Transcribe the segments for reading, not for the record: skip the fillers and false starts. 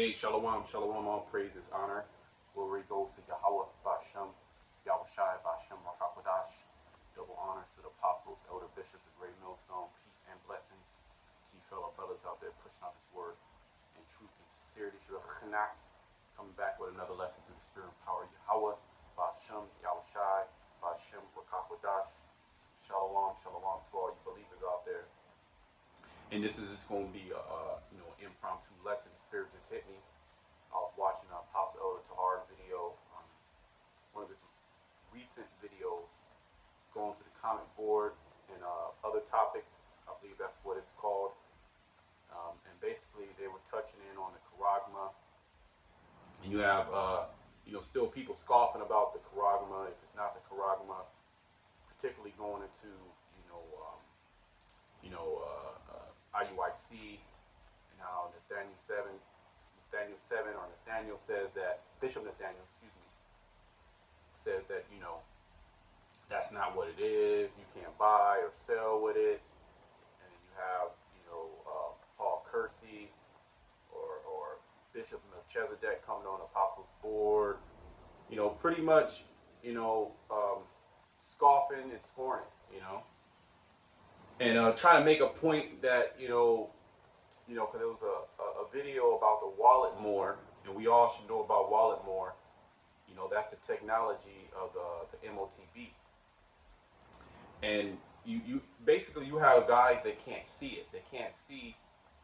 Hey, shalom, shalom, all praises, honor, glory goes to Yahweh, Bashem, Yahushai, Bashem, Rakakwadash. Double honors to the apostles, elder bishops, the great millstone, peace and blessings to you fellow brothers out there pushing out this word in truth and sincerity. Shurach Chanak, coming back with another lesson through the spirit and power of Yahweh, Bashem, Yahushai, Bashem, Rakakwadash. Shalom, shalom to all you believers out there. And this is just going to be an impromptu lesson. The spirit just hit me. I was watching Apostle Elder Tahar's video, one of his recent videos, going to the comment board and other topics. I believe that's what it's called. And basically, they were touching in on the charagma. And you have, still people scoffing about the charagma. If it's not the charagma, particularly going into, IUIC, and how Nathaniel says that, Bishop Nathaniel, says that, that's not what it is. You can't buy or sell with it. And then you have, Paul Kersey or Bishop Melchizedek coming on Apostles Board, pretty much, scoffing and scorning, and trying to make a point that, because there was a video about the wallet more, and we all should know about wallet more. That's the technology of the MOTB. And you basically you have guys that can't see it. They can't see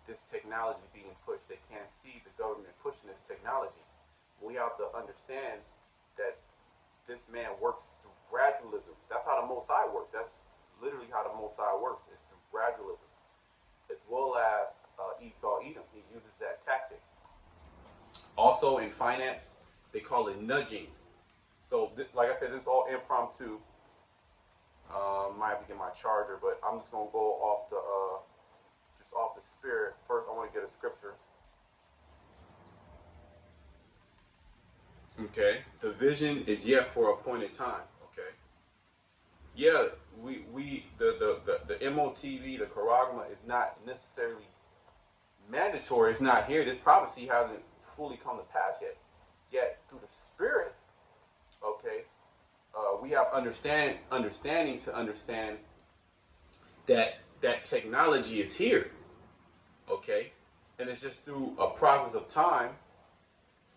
this technology being pushed. They can't see the government pushing this technology. We have to understand that this man works through gradualism. That's how the Most High works. That's literally how the Most High works. It's through gradualism, as well as Esau Edom. He uses that tactic. Also in finance, they call it nudging. So, like I said, this is all impromptu. Might have to get my charger, but I'm just gonna go off the spirit. First, I want to get a scripture. Okay, the vision is yet for appointed time. Okay, yeah, the MOTV, the charagma, is not necessarily mandatory. It's not here. This prophecy hasn't fully come to pass yet. Yet through the spirit, okay, we have understanding to understand that technology is here. Okay, and it's just through a process of time.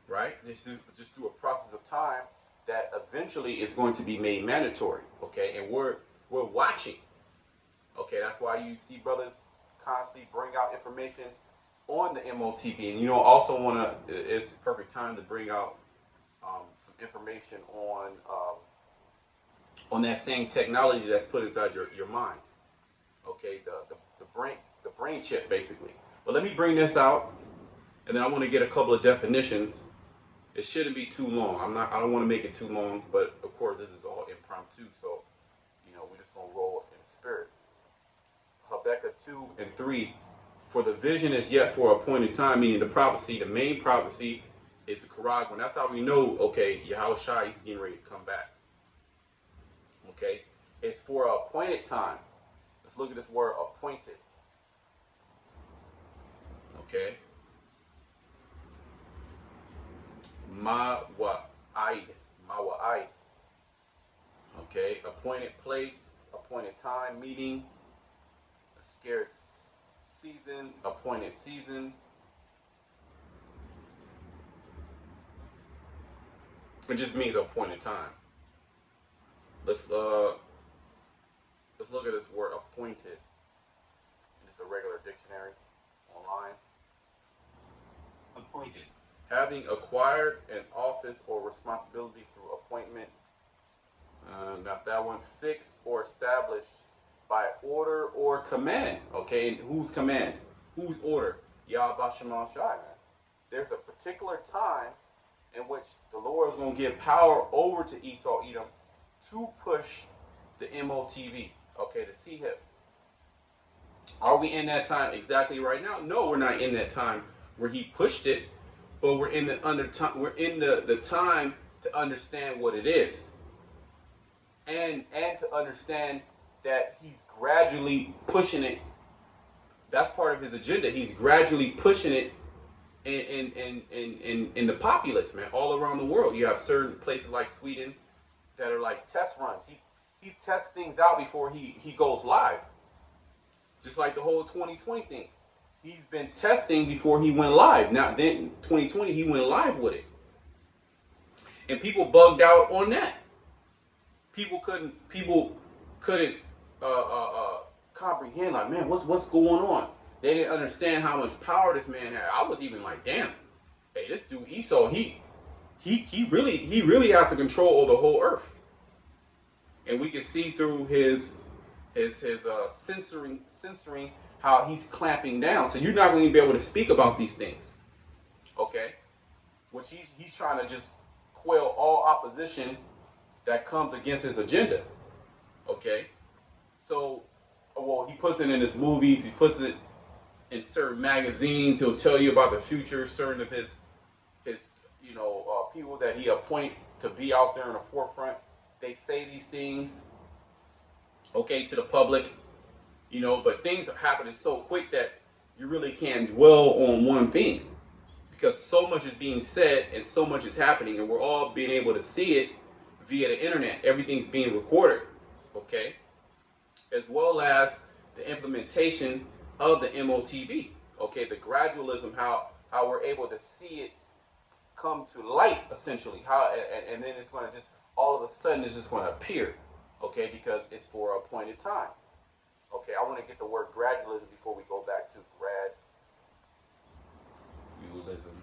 Right? Just through a process of time that eventually it's going to be made mandatory. Okay, and we're watching. Okay, that's why you see brothers constantly bring out information on the MOTB, and also it's the perfect time to bring out some information on that same technology that's put inside your mind. Okay, the brain chip basically. But let me bring this out, and then I want to get a couple of definitions. It shouldn't be too long. I don't want to make it too long, but of course this is all impromptu, so we're just gonna roll in the spirit. Habakkuk 2:3. For the vision is yet for appointed time, meaning the prophecy, the main prophecy is the charagma. That's how we know, okay, Yahushua, he's getting ready to come back. Okay, it's for an appointed time. Let's look at this word appointed. Okay. Mawa'id. Okay, appointed place, appointed time, meeting, a scarce season, appointed season. It just means appointed time. Let's look at this word appointed. It's a regular dictionary online. Appointed. Having acquired an office or responsibility through appointment. Now that one, fixed or established by order or command. Okay, and whose command? Whose order? Yahweh Shema Shai. There's a particular time in which the Lord is going to give power over to Esau Edom to push the MOTV. Okay, the C-HIP. Are we in that time exactly right now? No, we're not in that time where he pushed it. But we're in the time to understand what it is, and to understand that he's gradually pushing it. That's part of his agenda. He's gradually pushing it in the populace, man, all around the world. You have certain places like Sweden that are like test runs. He tests things out before he goes live. Just like the whole 2020 thing. He's been testing before he went live. Now then 2020 he went live with it. And people bugged out on that. People couldn't comprehend, like, man, what's going on? They didn't understand how much power this man had. I was even like, damn, hey, this dude Esau, he really has to control over the whole earth. And we can see through his censoring how he's clamping down. So you're not going to be able to speak about these things, okay? Which he's trying to just quell all opposition that comes against his agenda, okay? So, well, he puts it in his movies. He puts it in certain magazines. He'll tell you about the future, certain of his people that he appoint to be out there in the forefront. They say these things, okay, to the public, but things are happening so quick that you really can't dwell on one thing because so much is being said and so much is happening, and we're all being able to see it via the internet. Everything's being recorded, okay, as well as the implementation of the MOTB, okay, the gradualism, how we're able to see it come to light, essentially, and then it's going to just all of a sudden it's just going to appear, okay, because it's for a appointed time. Okay, I want to get the word gradualism before we go back to gradualism.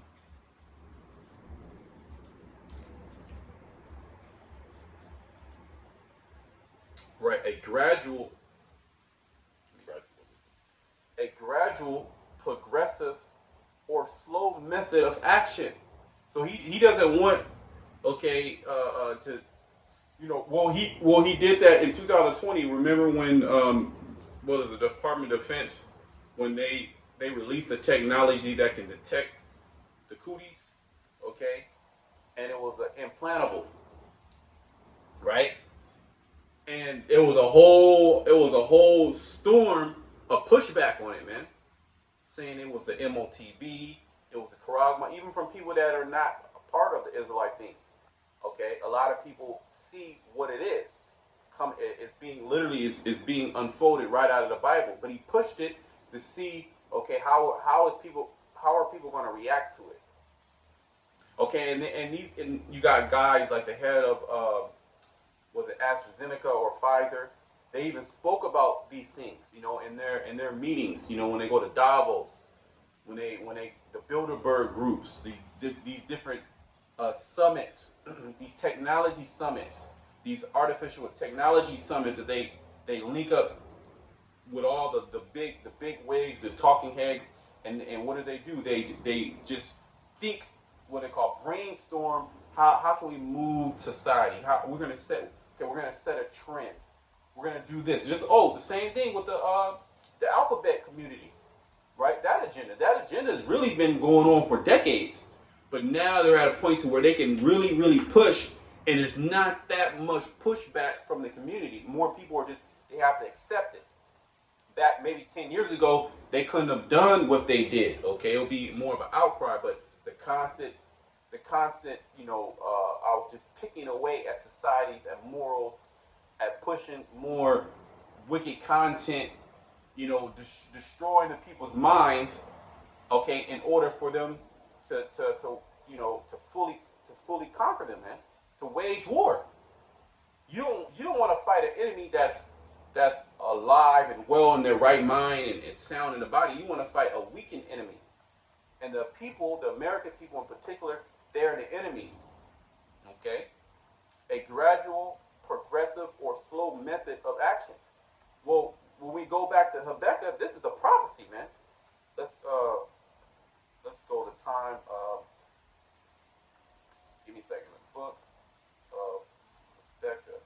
Right, a gradual, progressive, or slow method of action. So he doesn't want, okay, to, he did that in 2020. Remember when the Department of Defense, when they released a technology that can detect the cooties, okay, and it was implantable, right? And it was a whole storm of pushback on it, man, saying it was the MOTB, it was the Karagma, even from people that are not a part of the Israelite thing. Okay, a lot of people see what it is. It's being unfolded right out of the Bible. But he pushed it to see, okay, how are people going to react to it? Okay, and you got guys like the head of was it AstraZeneca or Pfizer? They even spoke about these things, in their meetings, when they go to Davos, when they the Bilderberg groups, these different summits, these technology summits, these artificial technology summits that they link up with all the big wigs, the talking heads, and what do? They just think, what they call brainstorm. How can we move society? We're gonna set a trend. We're gonna do this. The same thing with the alphabet community, right? That agenda has really been going on for decades. But now they're at a point to where they can really, really push, and there's not that much pushback from the community. More people they have to accept it. Back maybe 10 years ago, they couldn't have done what they did, okay? It'll be more of an outcry, but the constant, I was just picking away at societies, at morals, at pushing more wicked content, destroying the people's minds, okay, in order for them to fully conquer them, man, to wage war. You don't want to fight an enemy that's alive and well in their right mind and sound in the body. You want to fight a weakened enemy. And the American people in particular, they're the enemy. Okay? A gradual, progressive, or slow method of action. Well, when we go back to Habakkuk, this is a prophecy, man. Let's go to time. Give me a second. The book of Habakkuk.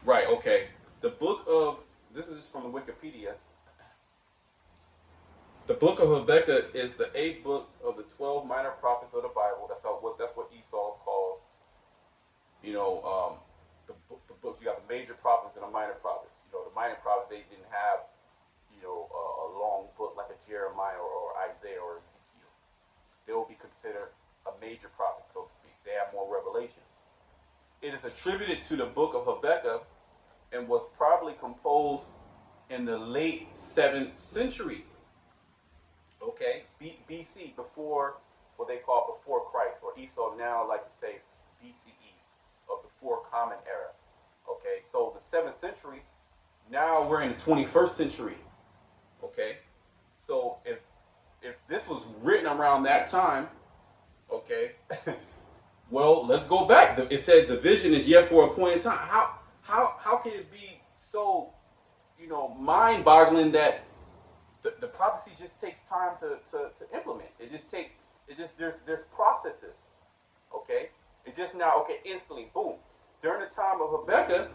Right, okay. This is from the Wikipedia. The book of Habakkuk is the 8th book of the 12 minor prophets of the Bible. That's what Esau calls, the book. You got the major prophets and the minor prophets. it is attributed to the book of Habakkuk and was probably composed in the late 7th century. Okay, BC, before what they call before Christ, or Esau now like to say BCE, or before Common Era. Okay, so the 7th century, now we're in the 21st century. Okay, so if this was written around that time, okay, well, let's go back. It said the vision is yet for a point in time. How can it be so, mind-boggling that the prophecy just takes time to implement? There's processes, okay? It just now, okay, instantly, boom. During the time of Habakkuk,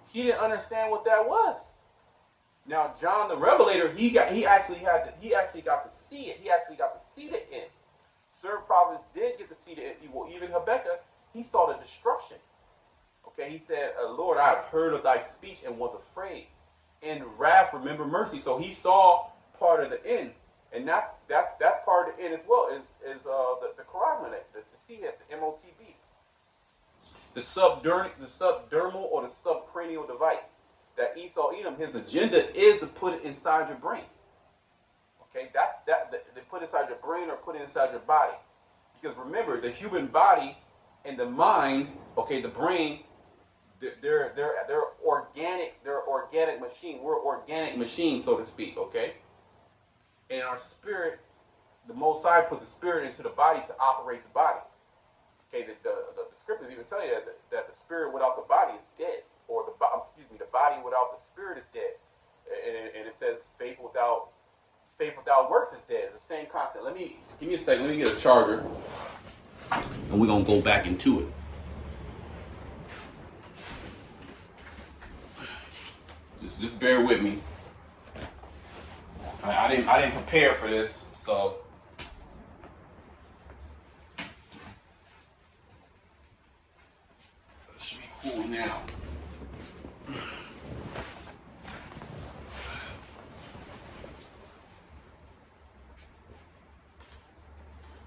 he didn't understand what that was. Now John the Revelator, he actually got to see it. He actually got to see the end. Certain prophets did get to see the end. Well, even Habakkuk, he saw the destruction. Okay, he said, Lord, I have heard of thy speech and was afraid. In wrath, remember mercy. So he saw part of the end, and that's part of the end as well. Is the carotid, the CHEP, the MOTB, the subdermal or the subcranial device that Esau Edom. His agenda is to put it inside your brain. Okay, they put it inside your brain or put it inside your body, because remember, the human body and the mind, okay, the brain, they're organic. They're organic machine. We're organic machines, so to speak. Okay. And our spirit, the Most High puts a spirit into the body to operate the body. Okay, the scriptures even tell you that the spirit without the body is dead, or the body without the spirit is dead. And it says faith without works is dead. It's the same concept. Give me a second. Let me get a charger, and we're gonna go back into it. Just bear with me. I didn't prepare for this, so it should be cool now.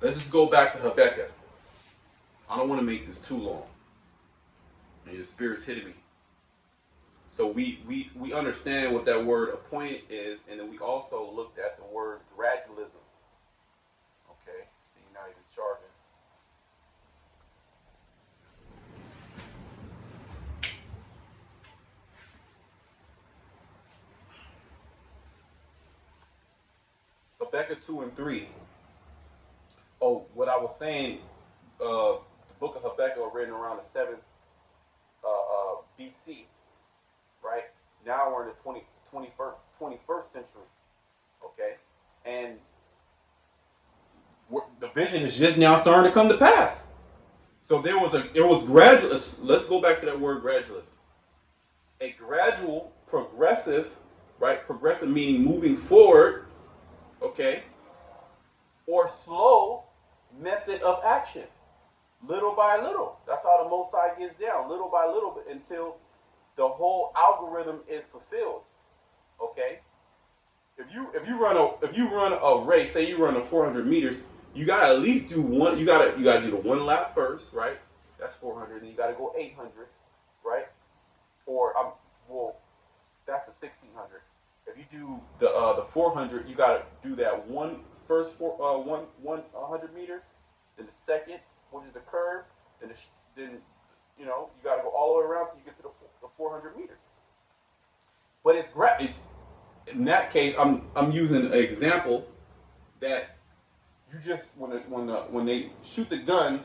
Let's just go back to Habakkuk. I don't want to make this too long. And the Spirit's hitting me. So we understand what that word appointed is, and then we also looked at the word gradualism. Okay, so you're not even charging. Habakkuk 2 and 3. Oh, what I was saying, the book of Habakkuk was written around the 7th BC. Right? Now we're in the 21st century. Okay? And the vision is just now starting to come to pass. So it was gradual. Let's go back to that word gradualism. A gradual, progressive, right? Progressive meaning moving forward, okay? Or slow method of action. Little by little. That's how the Most High gets down. Little by little until the whole algorithm is fulfilled. Okay? If you run a race, say you run a 400 meters, you gotta at least do one. You gotta do the one lap first, right? That's 400, and you gotta go 800, right? Or that's the 1600. If you do the 400, you gotta do that one 100 meters, then the second, which is the curve, then you gotta go all the way around till you get to the 400 meters. But in that case, I'm using an example that you just when they shoot the gun,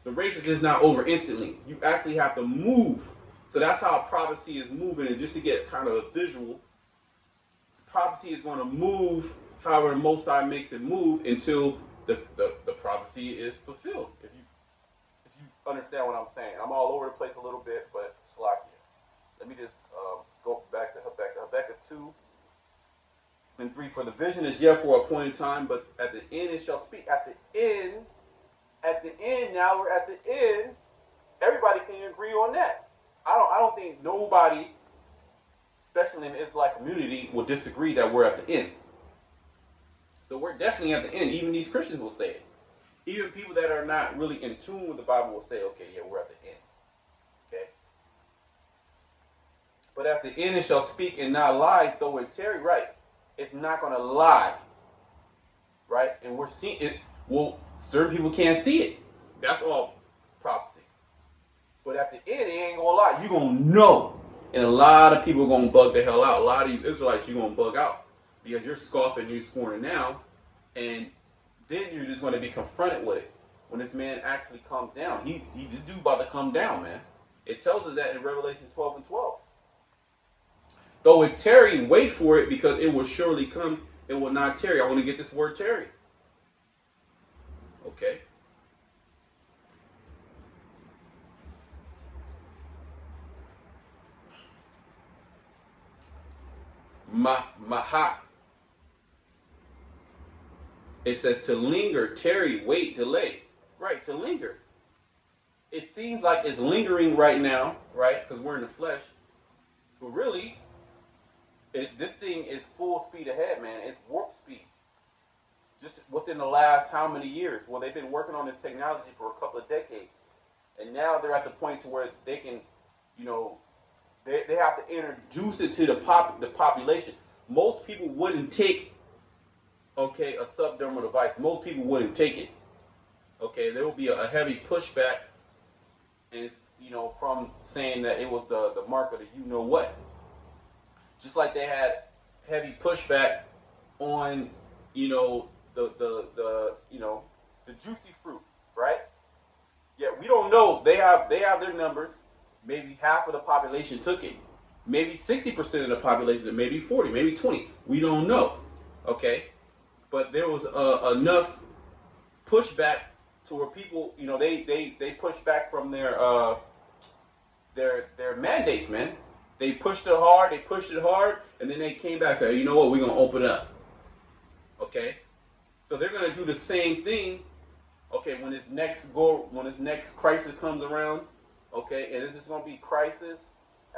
the race is just not over instantly. You actually have to move. So that's how prophecy is moving. And just to get kind of a visual, prophecy is going to move however the Most High makes it move until the prophecy is fulfilled. If you understand what I'm saying. I'm all over the place a little bit, but slack here. Let me just go back to Habakkuk. Habakkuk 2 and 3. For the vision is yet for a appointed time, but at the end it shall speak. At the end, now we're at the end. Everybody can agree on that. I don't think nobody, especially in the Israelite community, will disagree that we're at the end. So we're definitely at the end. Even these Christians will say it. Even people that are not really in tune with the Bible will say, okay, yeah, we're at the end. But at the end it shall speak and not lie, though it tarry, right? It's not going to lie, right? And we're seeing it. Well, certain people can't see it. That's all prophecy. But at the end, it ain't going to lie. You're going to know. And a lot of people are going to bug the hell out. A lot of you Israelites, you're going to bug out. Because you're scoffing, you're scorning now. And then you're just going to be confronted with it. When this man actually comes down. This dude about to come down, man. It tells us that in Revelation 12 and 12. Though it tarry, wait for it, because it will surely come. It will not tarry. I want to get this word tarry. Okay. Maha. It says to linger, tarry, wait, delay. Right, to linger. It seems like it's lingering right now, right? Because we're in the flesh. But really, this thing is full speed ahead, man. It's warp speed. Just within the last how many years? Well, they've been working on this technology for a couple of decades. And now they're at the point to where they can, they have to introduce it to the population. Most people wouldn't take, a subdermal device. Most people wouldn't take it. Okay, there will be a heavy pushback, and it's, from saying that it was the mark of the you-know-what. Just like they had heavy pushback on, the juicy fruit, right? Yeah, we don't know. They have their numbers. Maybe half of the population took it. Maybe 60% of the population, maybe 40, maybe 20. We don't know. Okay? But there was enough pushback to where people, they pushed back from their mandates, man. They pushed it hard, and then they came back and said, you know what, we're going to open up. Okay? So they're going to do the same thing, okay, when this next crisis comes around, okay, and this is going to be crisis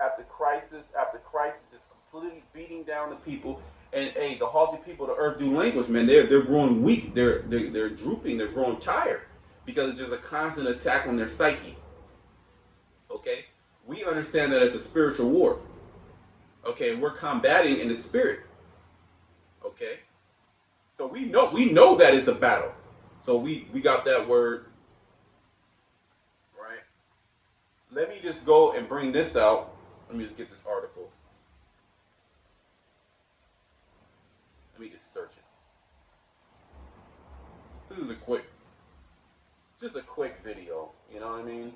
after crisis after crisis, just completely beating down the people. And hey, the haughty people of the earth do languish, man. They're growing weak. They're drooping. They're growing tired because it's just a constant attack on their psyche. Okay, we understand that it's a spiritual war. Okay, and we're combating in the spirit. Okay, so we know that it's a battle. So we got that word, right? Let me just go and bring this out. Let me just get this article. Let me just search it. This is just a quick video. You know what I mean?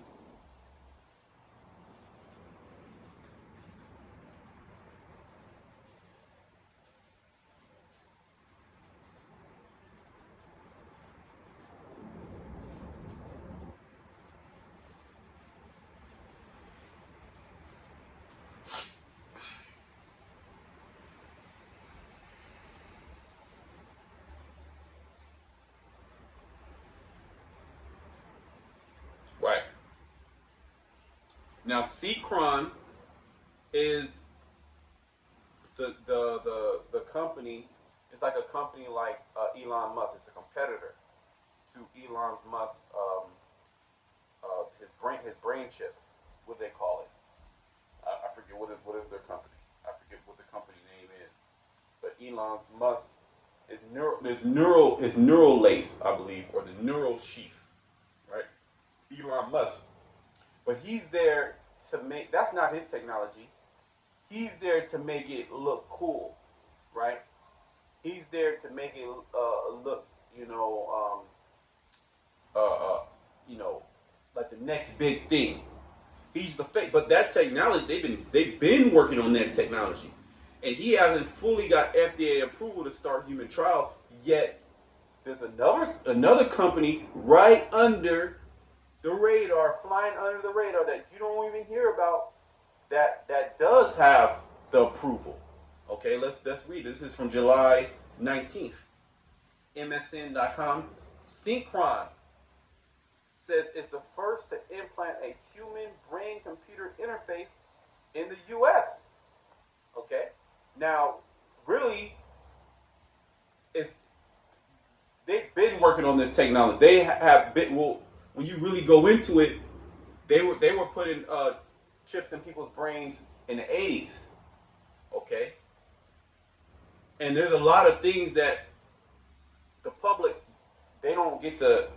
Right. Now, Cron is the company. It's like a company like Elon Musk. It's a competitor to Elon Musk. His brain chip. What do they call it? I forget what is their company. I forget what the company name is. But Elon Musk is neural lace, I believe, or the neural sheath, right? Elon Musk. But he's there to make, that's not his technology. He's there to make it look cool, right? He's there to make it look, like the next big thing. He's the fake, but that technology, they've been working on that technology, and he hasn't fully got FDA approval to start human trial yet. There's another company right under the radar, flying under the radar, that you don't even hear about, that does have the approval. Okay, let's read. This is from July 19th. MSN.com. Synchron says it's the first to implant a human brain-computer interface in the U.S. Okay, now really, they've been working on this technology. They have been. Well, when you really go into it, they were putting chips in people's brains in the 80s. Okay? And there's a lot of things that the public, they don't get to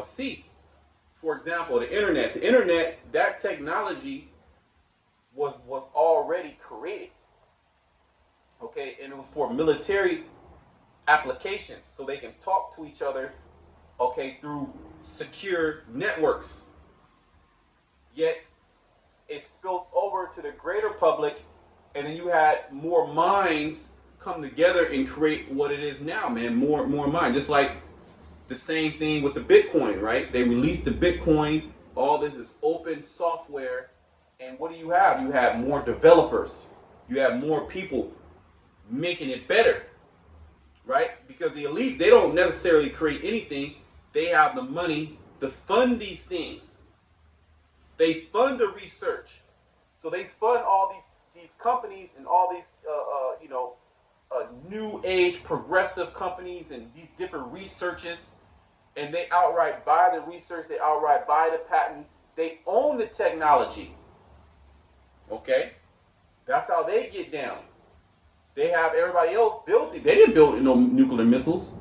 see. For example, the internet. The internet, that technology was already created. Okay, and it was for military applications, so they can talk to each other, okay, through secure networks. Yet it spilled over to the greater public, and then you had more minds come together and create what it is now, man. More minds. Just like the same thing with the Bitcoin, right? They released the Bitcoin. All this is open software, and what do you have? You have more developers. You have more people making it better, right? Because the elites, they don't necessarily create anything. They have the money to fund these things. They fund the research. So they fund all these companies and all these new age progressive companies and these different researches, and they outright buy the research, they outright buy the patent, they own the technology. Okay? That's how they get down. They have everybody else build it. They didn't build no nuclear missiles,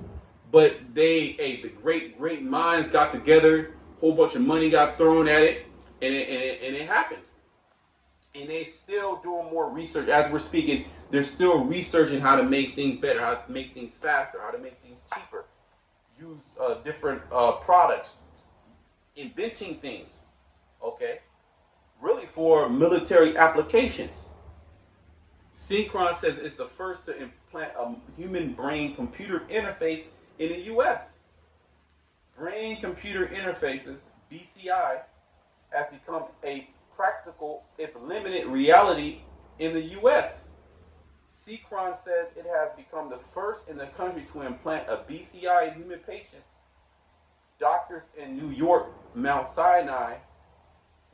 but the great minds got together, a whole bunch of money got thrown at it, and it happened. And they still doing more research as we're speaking. They're still researching how to make things better, how to make things faster, how to make things cheaper, use different products, inventing things. Okay, really for military applications. Synchron says it's the first to implant a human brain computer interface in the U.S. Brain computer interfaces, BCI, has become a practical, if limited, reality in the U.S. Synchron says it has become the first in the country to implant a BCI in human patient. Doctors in New York, Mount Sinai,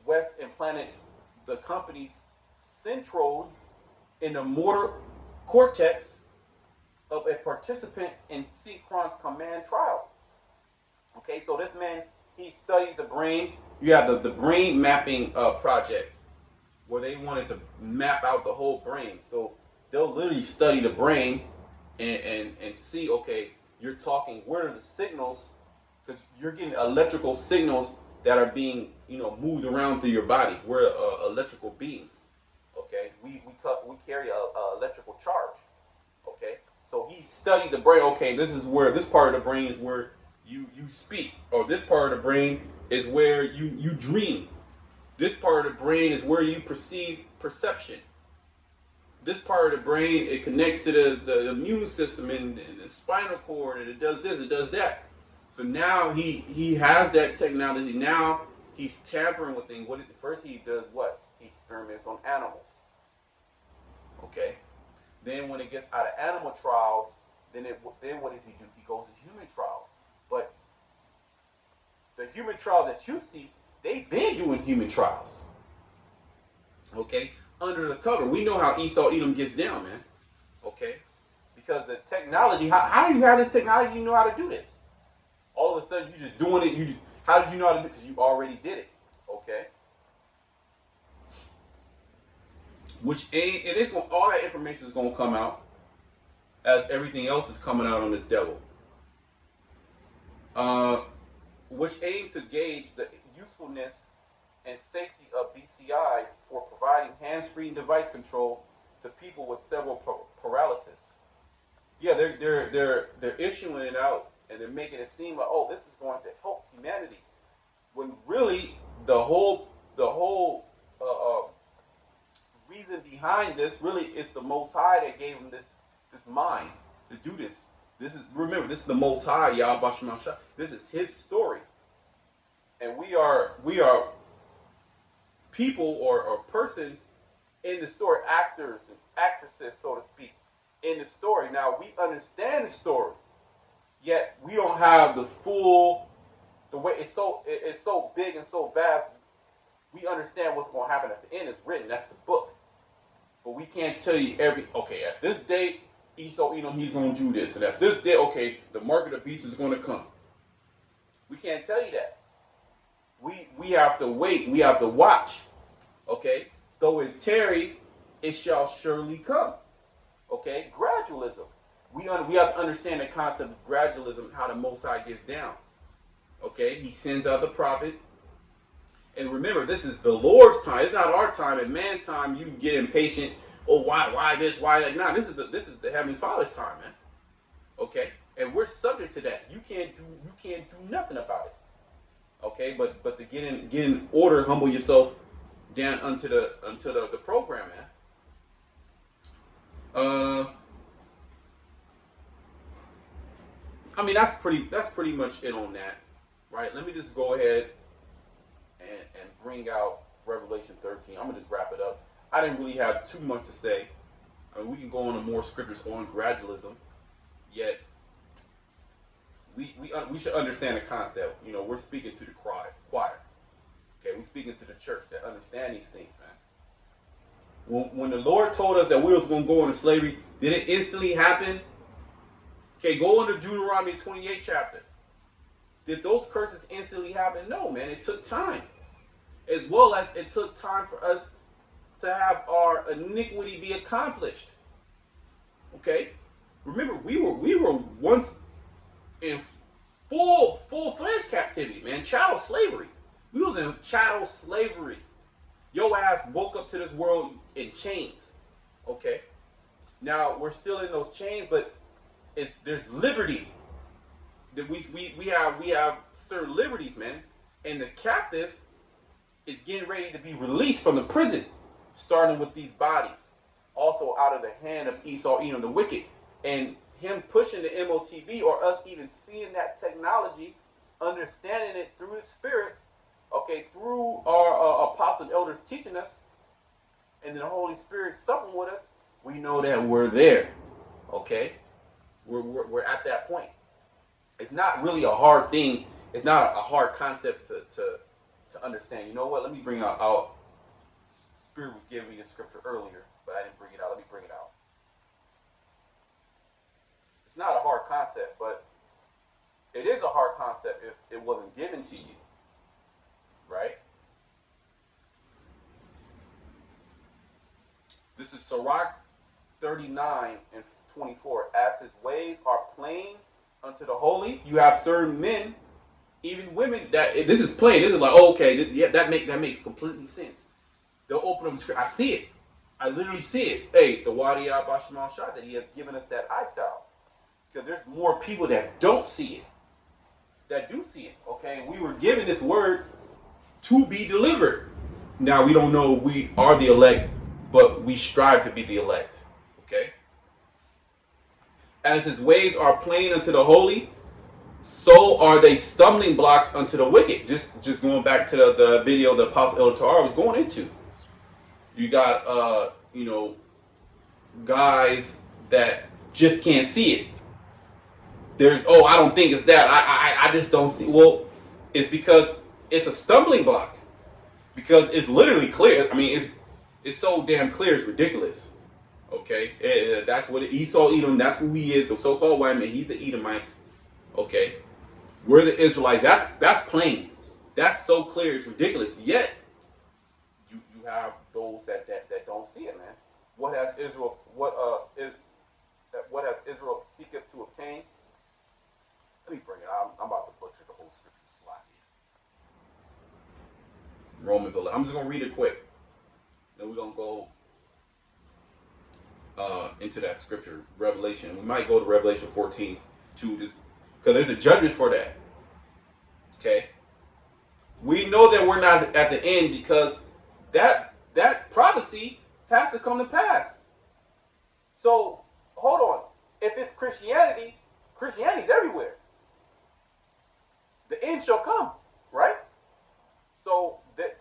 West implanted the company's Centrode in the motor cortex of a participant in Synchron's command trial. Okay, so this man, he studied the brain. You have the brain mapping project where they wanted to map out the whole brain. So they'll literally study the brain and see, okay, you're talking, what are the signals? Because you're getting electrical signals that are being, moved around through your body. We're electrical beings. Okay, we carry a electrical charge. Okay, so he studied the brain. Okay, this part of the brain is where you speak, or this part of the brain is where you dream. This part of the brain is where you perceive perception. This part of the brain, it connects to the immune system and the spinal cord, and it does this, it does that. So now he has that technology. Now he's tampering with things. First he does what? He experiments on animals. Okay. Then when it gets out of animal trials, then what does he do? He goes to human trials. But the human trials that you see, they've been doing human trials. Okay? Under the cover. We know how Esau Edom gets down, man. Okay? Because the technology, how do you have this technology? You know how to do this. All of a sudden, you're just doing it. How did you know how to do it? Because you already did it. Okay? All that information is going to come out as everything else is coming out on this devil. Which aims to gauge the usefulness and safety of BCIs for providing hands-free device control to people with cerebral paralysis. Yeah, they're issuing it out and they're making it seem like, oh, this is going to help humanity, when really the whole reason behind this really is the Most High that gave him this mind to do this. This is the Most High, Yahweh Shemashah. This is his story. And we are people or persons in the story, actors and actresses, so to speak, in the story. Now, we understand the story, yet we don't have the way it's so big and so vast. We understand what's going to happen at the end. It's written. That's the book. But we can't tell you at this date, Esau Edom, he's going to do this. And at this day, okay, the mark of the beast is going to come. We can't tell you that. We have to wait. We have to watch. Okay? Though it tarry, it shall surely come. Okay? Gradualism. We have to understand the concept of gradualism, how the Most High gets down. Okay? He sends out the prophet. And remember, this is the Lord's time. It's not our time. At man's time, you get impatient. Oh, why this? Why that? Nah, this is the Heavenly Father's time, man. Okay? And we're subject to that. You can't do nothing about it. Okay, but to get in order, humble yourself down unto the program, man. I mean that's pretty much it on that, right? Let me just go ahead and bring out Revelation 13. I'm gonna just wrap it up. I didn't really have too much to say. I mean, we can go on to more scriptures on gradualism, yet we should understand the concept. You know, we're speaking to the choir. Okay, we're speaking to the church that understand these things, man. When the Lord told us that we was going to go into slavery, did it instantly happen? Okay, go into Deuteronomy 28 chapter. Did those curses instantly happen? No, man. It took time. As well as it took time for us to have our iniquity be accomplished. Okay? Remember, we were once in full-fledged captivity, man. Chattel slavery. We was in chattel slavery. Your ass woke up to this world in chains. Okay? Now, we're still in those chains, but there's liberty. That we have certain liberties, man. And the captive is getting ready to be released from the prison, starting with these bodies. Also out of the hand of Esau, Edom, the wicked. And him pushing the MOTB, or us even seeing that technology, understanding it through the Spirit, okay, through our apostles and elders teaching us, and then the Holy Spirit supping with us, we know that we're there. Okay? We're at that point. It's not really a hard thing. It's not a hard concept to understand. You know what? Let me bring out. Spirit was giving me the scripture earlier, but I didn't bring it out. Let me bring it out. It's not a hard concept, but it is a hard concept if it wasn't given to you. Right? This is Sirach 39 and 24. As his ways are plain unto the holy, you have certain men, even women, that this is plain. This is like, oh, okay, that makes completely sense. They'll open up the script. I see it. I literally see it. Hey, the Wadi Bashamal Shah, that he has given us that eyesight. Because there's more people that don't see it, that do see it. Okay, we were given this word to be delivered. Now we don't know we are the elect, but we strive to be the elect. Okay. As his ways are plain unto the holy, so are they stumbling blocks unto the wicked. Just going back to the video the Apostle Elder Tahar was going into. You got guys that just can't see it. There's I don't think it's that. I just don't see. Well, it's because it's a stumbling block. Because it's literally clear. I mean, it's so damn clear. It's ridiculous. Okay, that's what Esau Edom. That's who he is. The so-called white man. He's the Edomites. Okay, we're the Israelites. That's plain. That's so clear. It's ridiculous. Yet you have those that don't see it, man. What has Israel? What has Israel seeketh to obtain? Let me bring it out. I'm about to butcher the whole scripture slide here. Romans 11. I'm just gonna read it quick. Then we're gonna go into that scripture, Revelation. We might go to Revelation 14 too, just because there's a judgment for that. Okay. We know that we're not at the end because that prophecy has to come to pass. So hold on. If it's Christianity's everywhere. The end shall come, right? So they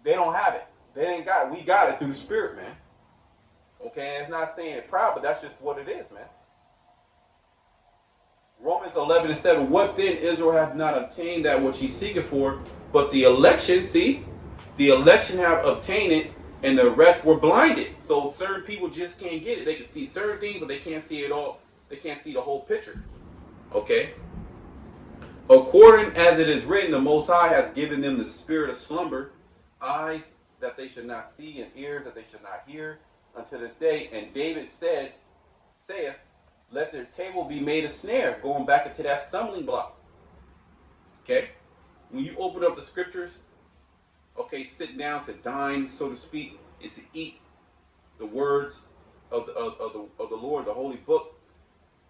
don't have it. They ain't got it. We got it through the Spirit, man. Okay, and it's not saying it proud, but that's just what it is, man. Romans 11 and 7. What then Israel hath not obtained that which he seeketh for, but the election, see? The election have obtained it, and the rest were blinded. So certain people just can't get it. They can see certain things, but they can't see it all. They can't see the whole picture. Okay? According as it is written, the Most High has given them the spirit of slumber, eyes that they should not see, and ears that they should not hear, unto this day. And David saith, let their table be made a snare, going back into that stumbling block. Okay? When you open up the scriptures, okay, sit down to dine, so to speak, and to eat the words of the Lord, the holy book,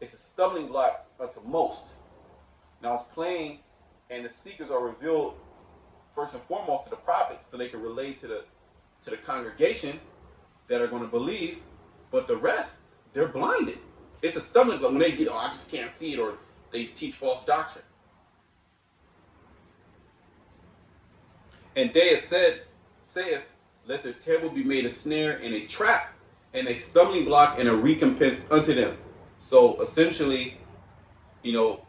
it's a stumbling block unto most. Now it's plain, and the secrets are revealed first and foremost to the prophets, so they can relate to the congregation that are going to believe, but the rest, they're blinded. It's a stumbling block when they get, I just can't see it, or they teach false doctrine. And David saith, let their table be made a snare and a trap, and a stumbling block and a recompense unto them. So essentially, they're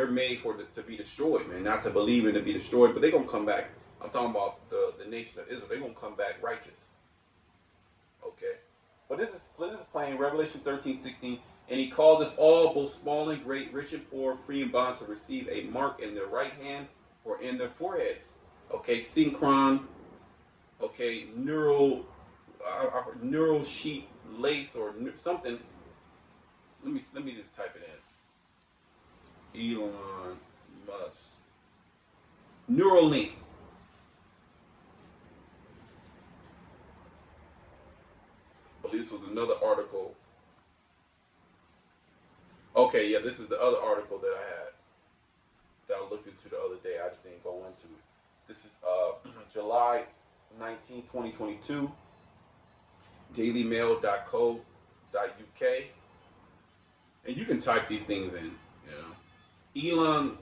made to be destroyed, man, not to believe in to be destroyed, but they're gonna come back. I'm talking about the nation of Israel. They're gonna come back righteous. Okay. But this is plain, Revelation 13:16, and he calleth all, both small and great, rich and poor, free and bond, to receive a mark in their right hand or in their foreheads. Okay, synchron, okay, neural sheet lace or something. Let me just type it in. Elon Musk. Neuralink. I believe this was another article. Okay, yeah, this is the other article that I had that I looked into the other day. I just didn't go into it. This is July 19, 2022. dailymail.co.uk. And you can type these things in, Elon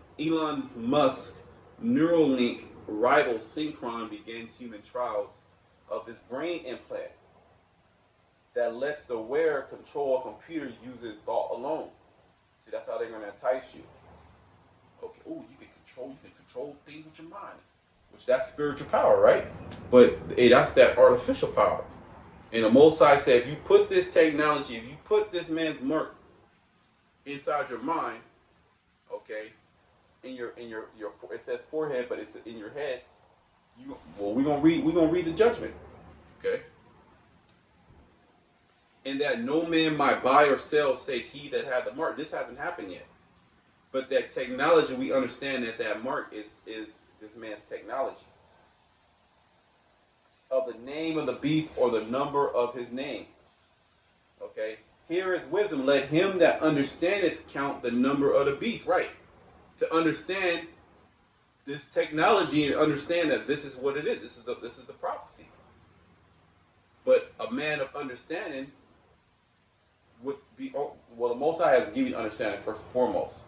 Musk Neuralink rival Synchron begins human trials of his brain implant that lets the wearer control a computer using thought alone. See, that's how they're going to entice you. Okay, you can control things with your mind, which that's spiritual power, right? But that's that artificial power. And the Most High said, if you put this technology, if you put this man's mark inside your mind, okay, in your it says forehead, but it's in your head. We're gonna read the judgment, okay. And that no man might buy or sell save he that had the mark. This hasn't happened yet, but that technology, we understand that mark is this man's technology. Of the name of the beast or the number of his name. Okay. Here is wisdom. Let him that understandeth count the number of the beast. Right. To understand this technology and understand that this is what it is. This is the prophecy. But a man of understanding would be, the Most High has given you understanding first and foremost.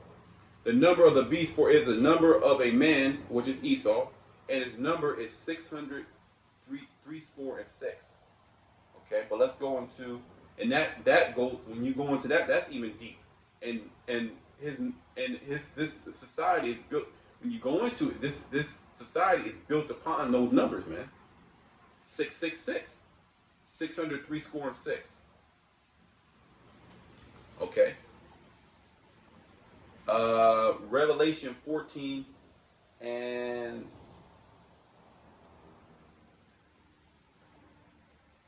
The number of the beast, for is the number of a man, which is Esau, and his number is 666. Okay, but let's go into, and that goes, when you go into that, that's even deep. And this society is built, when you go into it, this society is built upon those numbers, man. 666. 666. Okay. Revelation 14 and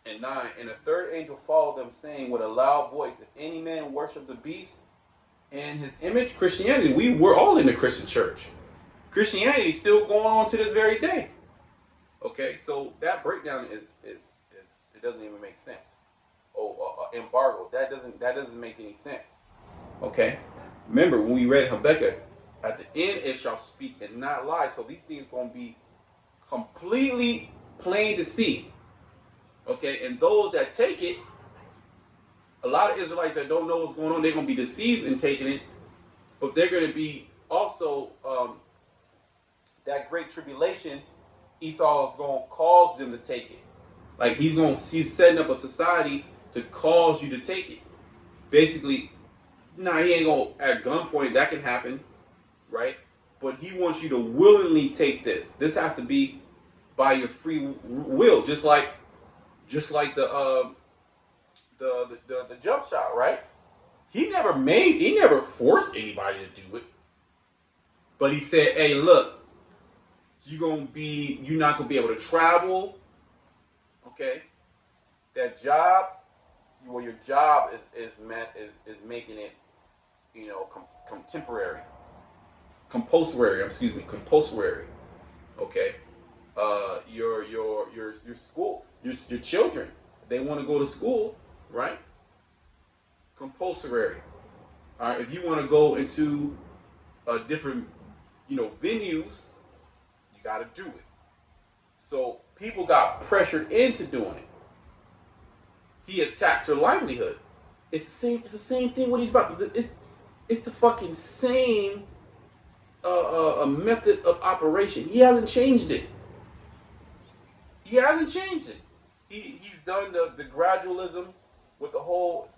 9. And the third angel followed them, saying with a loud voice, if any man worship the beast and his image. Christianity, we're all in the Christian church. Christianity is still going on to this very day. Okay, so that breakdown is it doesn't even make sense. Embargo, that doesn't make any sense. Okay, remember when we read Habakkuk, at the end it shall speak and not lie. So these things going to be completely plain to see. Okay, and those that take it, a lot of Israelites that don't know what's going on, they're going to be deceived in taking it, but they're going to be also, that great tribulation, Esau is going to cause them to take it. Like he's setting up a society to cause you to take it. Basically, he ain't going to, at gunpoint, that can happen, right? But he wants you to willingly take this. This has to be by your free will, just like the jump shot, right? He never forced anybody to do it. But he said, hey, look, you're not gonna be able to travel. Okay, that job, well, your job is making it, contemporary, compulsory. Excuse me, compulsory. Okay, your school, your children, they want to go to school, right? Compulsory. All right, if you want to go into a different, venues, you got to do it. So people got pressured into doing it. He attacked your livelihood. It's the same. It's the same thing. What he's about to do. It's the fucking same method of operation. He hasn't changed it. He hasn't changed it. He's done the gradualism with the whole,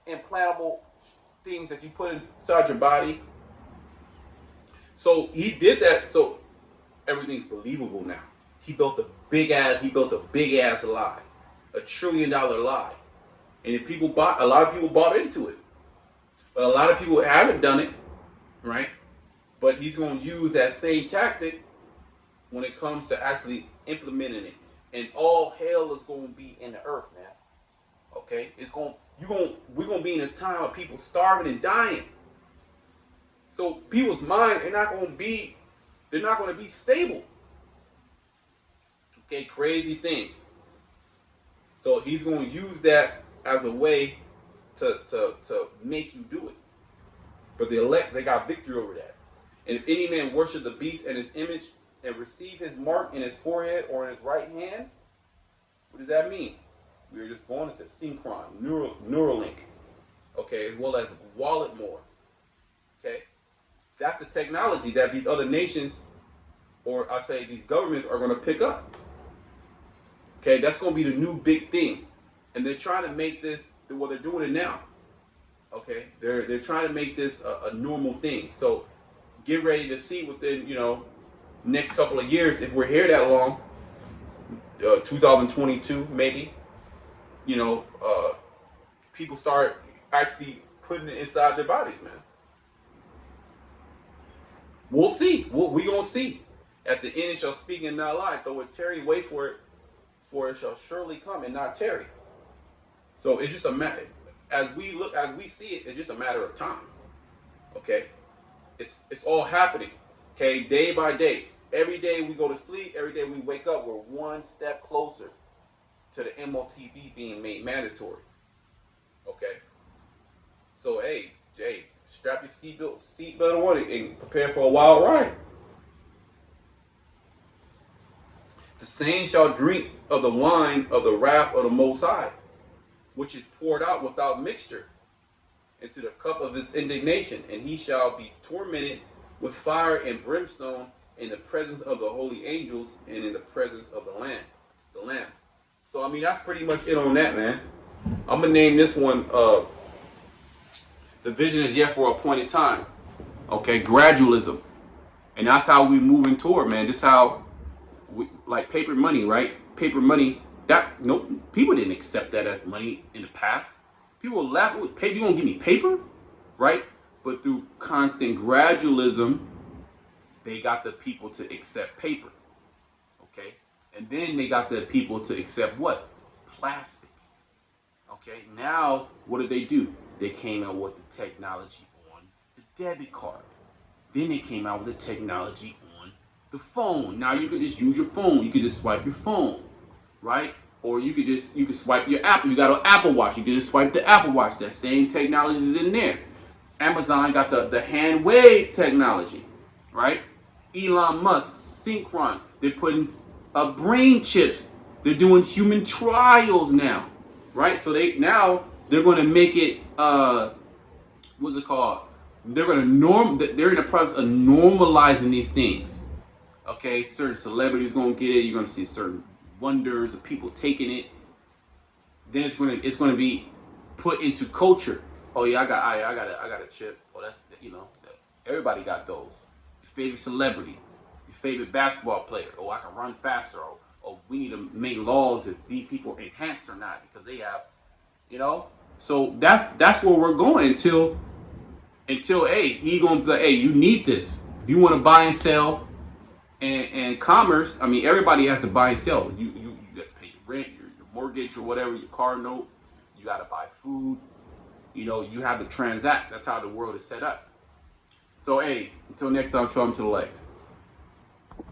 implantable things that you put inside your body. So he did that. So everything's believable now. He built a big ass lie, $1 trillion lie, and if a lot of people bought into it, but a lot of people haven't done it, right? But he's going to use that same tactic when it comes to actually implementing it, and all hell is going to be in the earth, man. Okay, we're going to be in a time of people starving and dying. So people's minds they're not going to be stable. Okay, crazy things. So he's going to use that as a way to make you do it. But the elect, they got victory over that. And if any man worship the beast and his image and receive his mark in his forehead or in his right hand, what does that mean? We are just going into Synchron, Neuralink, okay, as well as Wallet More. Okay, that's the technology that these other nations, or I say these governments, are going to pick up. Okay, that's going to be the new big thing, and they're trying to make this. Well, they're doing it now. Okay, they're trying to make this a normal thing. So get ready to see within next couple of years, if we're here that long, 2022 maybe. People start actually putting it inside their bodies, man. We'll see. We gonna see. At the end, it shall speak and not lie. Though it tarry, wait for it shall surely come and not tarry. So it's just a matter. As we see it, it's just a matter of time. Okay, it's all happening. Okay, day by day. Every day we go to sleep. Every day we wake up. We're one step closer to the MOTB being made mandatory. Okay. So hey, Jay, strap your seatbelt on and prepare for a wild ride. The same shall drink of the wine of the wrath of the Most High, which is poured out without mixture into the cup of his indignation, and he shall be tormented with fire and brimstone in the presence of the holy angels and in the presence of the Lamb. So, I mean, that's pretty much it on that, man. I'm going to name this one, The Vision is Yet for Appointed Time. Okay, Gradualism. And that's how we moving toward, man. This how, like paper money, right? Paper money, people didn't accept that as money in the past. People laugh with paper. You gonna give me paper, right? But through constant gradualism, they got the people to accept paper. Okay, and then they got the people to accept what? Plastic. Okay, now what did they do? They came out with the technology on the debit card. Then they came out with the technology on the phone. Now you could just use your phone. You could just swipe your phone, right? Or you could swipe your Apple. You got an Apple Watch. You could just swipe the Apple Watch. That same technology is in there. Amazon got the hand wave technology, right? Elon Musk, Synchron. They're putting brain chips. They're doing human trials now, right? So they're going to make it what's it called? They're in the process of normalizing these things. Okay, certain celebrities gonna get it. You're gonna see certain wonders of people taking it. Then it's gonna be put into culture. Oh yeah, I got a chip. Oh, that's everybody got those. Your favorite celebrity, your favorite basketball player. Oh, I can run faster. Oh, we need to make laws if these people are enhanced or not because they have, So that's where we're going until, hey, he gonna be like, hey, you need this. If you want to buy and sell and commerce, I mean, everybody has to buy and sell. You got to pay your rent, your mortgage or whatever, your car note. You got to buy food. You know, you have to transact. That's how the world is set up. So, hey, until next time, show them to the legs.